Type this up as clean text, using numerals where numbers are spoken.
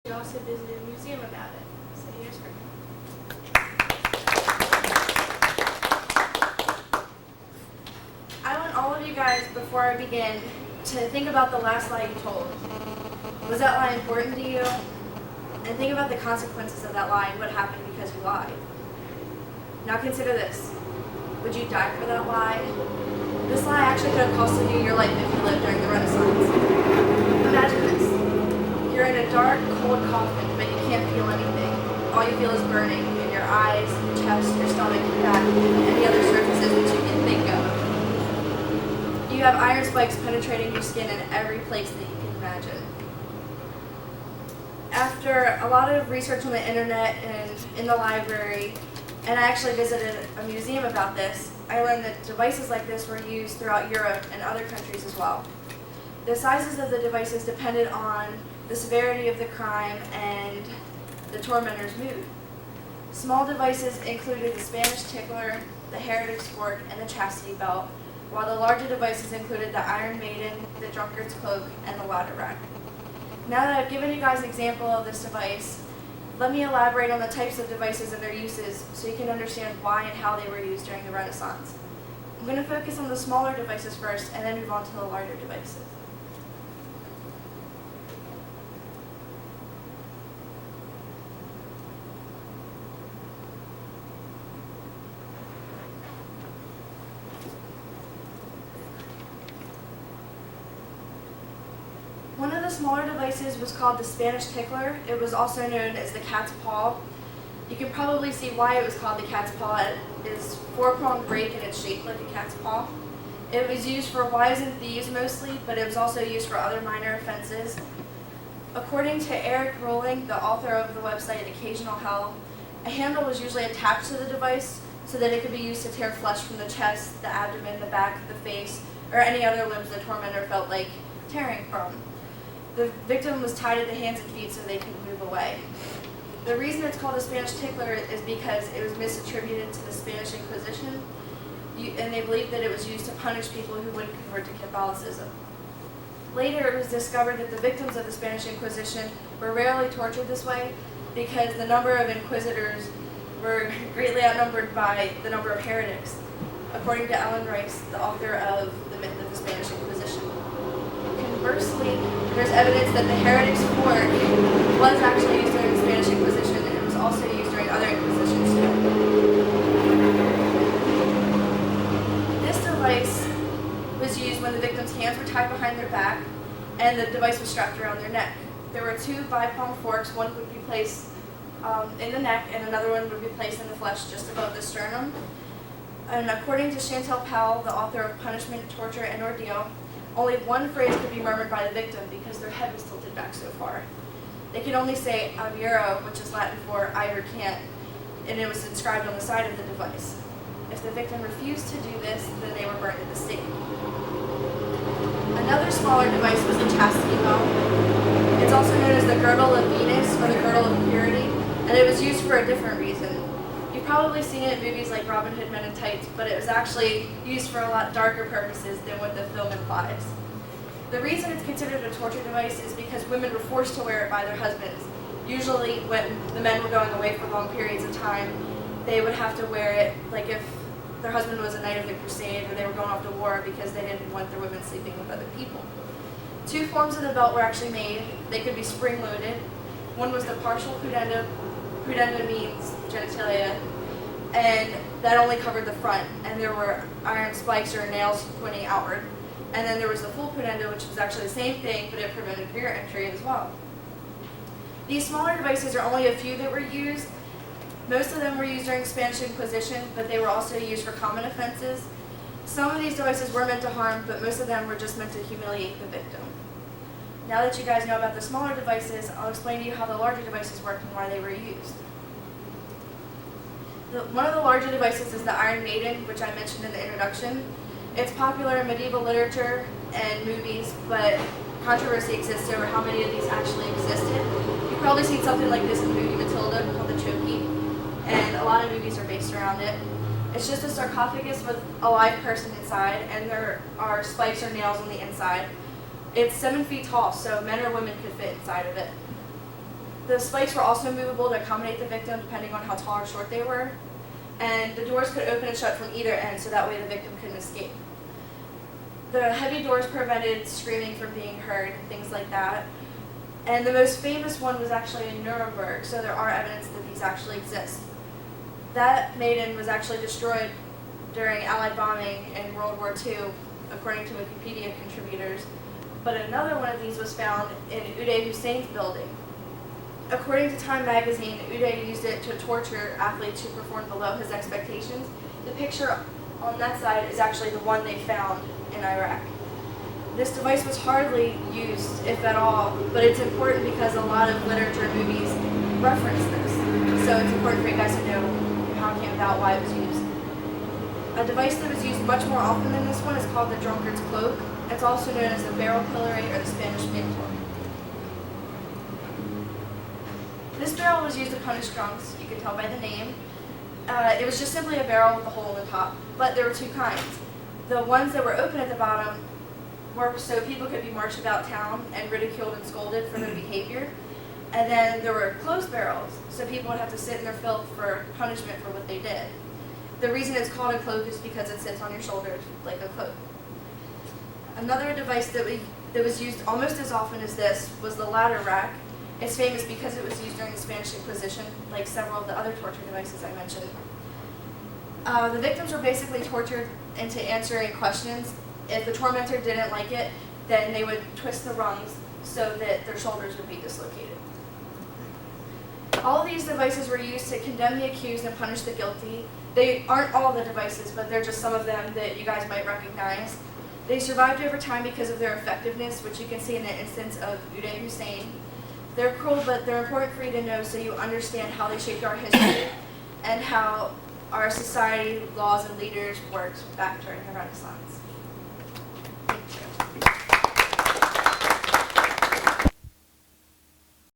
We also visited a museum about it. So here's Britt. I want all of you guys, before I begin, to think about the last lie you told. Was that lie important to you? And think about the consequences of that lie and what happened because you lied. Now consider this. Would you die for that lie? This lie actually could have costed you your life if you lived during the Renaissance. Imagine this. You're in a dark, cold coffin, but you can't feel anything. All you feel is burning in your eyes, your chest, your stomach, your back, and any other surfaces that you can think of. You have iron spikes penetrating your skin in every place that you can imagine. After a lot of research on the internet and in the library, and I actually visited a museum about this, I learned that devices like this were used throughout Europe and other countries as well. The sizes of the devices depended on the severity of the crime and the tormentor's mood. Small devices included the Spanish tickler, the heretic's fork, and the chastity belt, while the larger devices included the Iron Maiden, the drunkard's cloak, and the ladder rack. Now that I've given you guys an example of this device, let me elaborate on the types of devices and their uses so you can understand why and how they were used during the Renaissance. I'm going to focus on the smaller devices first and then move on to the larger devices. One of the smaller devices was called the Spanish tickler. It was also known as the cat's paw. You can probably see why it was called the cat's paw. It is four-pronged break and it's shaped like a cat's paw. It was used for wives and thieves mostly, but it was also used for other minor offenses. According to Eric Rowling, the author of the website Occasional Hell, a handle was usually attached to the device so that it could be used to tear flesh from the chest, the abdomen, the back, the face, or any other limbs the tormentor felt like tearing from. The victim was tied at the hands and feet so they could move away. The reason it's called a Spanish tickler is because it was misattributed to the Spanish Inquisition, and they believed that it was used to punish people who wouldn't convert to Catholicism. Later, it was discovered that the victims of the Spanish Inquisition were rarely tortured this way because the number of inquisitors were greatly outnumbered by the number of heretics, according to Ellen Rice, the author of The Myth of the Spanish Inquisition. Conversely, there's evidence that the heretic's fork was actually used during the Spanish Inquisition and it was also used during other inquisitions too. This device was used when the victim's hands were tied behind their back and the device was strapped around their neck. There were two bipalm forks. One would be placed in the neck and another one would be placed in the flesh just above the sternum. And according to Chantal Powell, the author of Punishment, Torture, and Ordeal, only one phrase could be murmured by the victim because their head was tilted back so far. They could only say aviro, which is Latin for I recant, and it was inscribed on the side of the device. If the victim refused to do this, then they were burned at the stake. Another smaller device was the chastity belt. It's also known as the girdle of Venus or the girdle of purity, and it was used for a different reason. You've probably seen it in movies like Robin Hood Men in Tights, but it was actually used for a lot darker purposes than what the film implies. The reason it's considered a torture device is because women were forced to wear it by their husbands. Usually when the men were going away for long periods of time, they would have to wear it, like if their husband was a knight of the crusade or they were going off to war because they didn't want their women sleeping with other people. Two forms of the belt were actually made. They could be spring-loaded. One was the partial pudenda. Pudenda means genitalia, and that only covered the front, and there were iron spikes or nails pointing outward. And then there was the full pudenda, which was actually the same thing, but it prevented rear entry as well. These smaller devices are only a few that were used. Most of them were used during the Spanish Inquisition, but they were also used for common offenses. Some of these devices were meant to harm, but most of them were just meant to humiliate the victim. Now that you guys know about the smaller devices, I'll explain to you how the larger devices worked and why they were used. One of the larger devices is the Iron Maiden, which I mentioned in the introduction. It's popular in medieval literature and movies, but controversy exists over how many of these actually existed. You've probably seen something like this in the movie Matilda called the Chokey, and a lot of movies are based around it. It's just a sarcophagus with a live person inside, and there are spikes or nails on the inside. It's 7 feet tall, so men or women could fit inside of it. The spikes were also movable to accommodate the victim depending on how tall or short they were. And the doors could open and shut from either end so that way the victim couldn't escape. The heavy doors prevented screaming from being heard and things like that. And the most famous one was actually in Nuremberg, so there are evidence that these actually exist. That maiden was actually destroyed during Allied bombing in World War II, according to Wikipedia contributors. But another one of these was found in Uday Hussein's building. According to Time magazine, Uday used it to torture athletes who performed below his expectations. The picture on that side is actually the one they found in Iraq. This device was hardly used, if at all, but it's important because a lot of literature and movies reference this. So it's important for you guys to know how it came about, why it was used. A device that was used much more often than this one is called the drunkard's cloak. It's also known as the barrel pillory or the Spanish mantle. This barrel was used to punish drunks, you can tell by the name. It was just simply a barrel with a hole in the top, but there were two kinds. The ones that were open at the bottom were so people could be marched about town and ridiculed and scolded for their behavior. And then there were closed barrels, so people would have to sit in their filth for punishment for what they did. The reason it's called a cloak is because it sits on your shoulders like a cloak. Another device that was used almost as often as this was the ladder rack. It's famous because it was used during the Spanish Inquisition, like several of the other torture devices I mentioned. The victims were basically tortured into answering questions. If the tormentor didn't like it, then they would twist the rungs so that their shoulders would be dislocated. All of these devices were used to condemn the accused and punish the guilty. They aren't all the devices, but they're just some of them that you guys might recognize. They survived over time because of their effectiveness, which you can see in the instance of Uday Hussein. They're cruel, but they're important for you to know so you understand how they shaped our history and how our society, laws, and leaders worked back during the Renaissance. Thank you.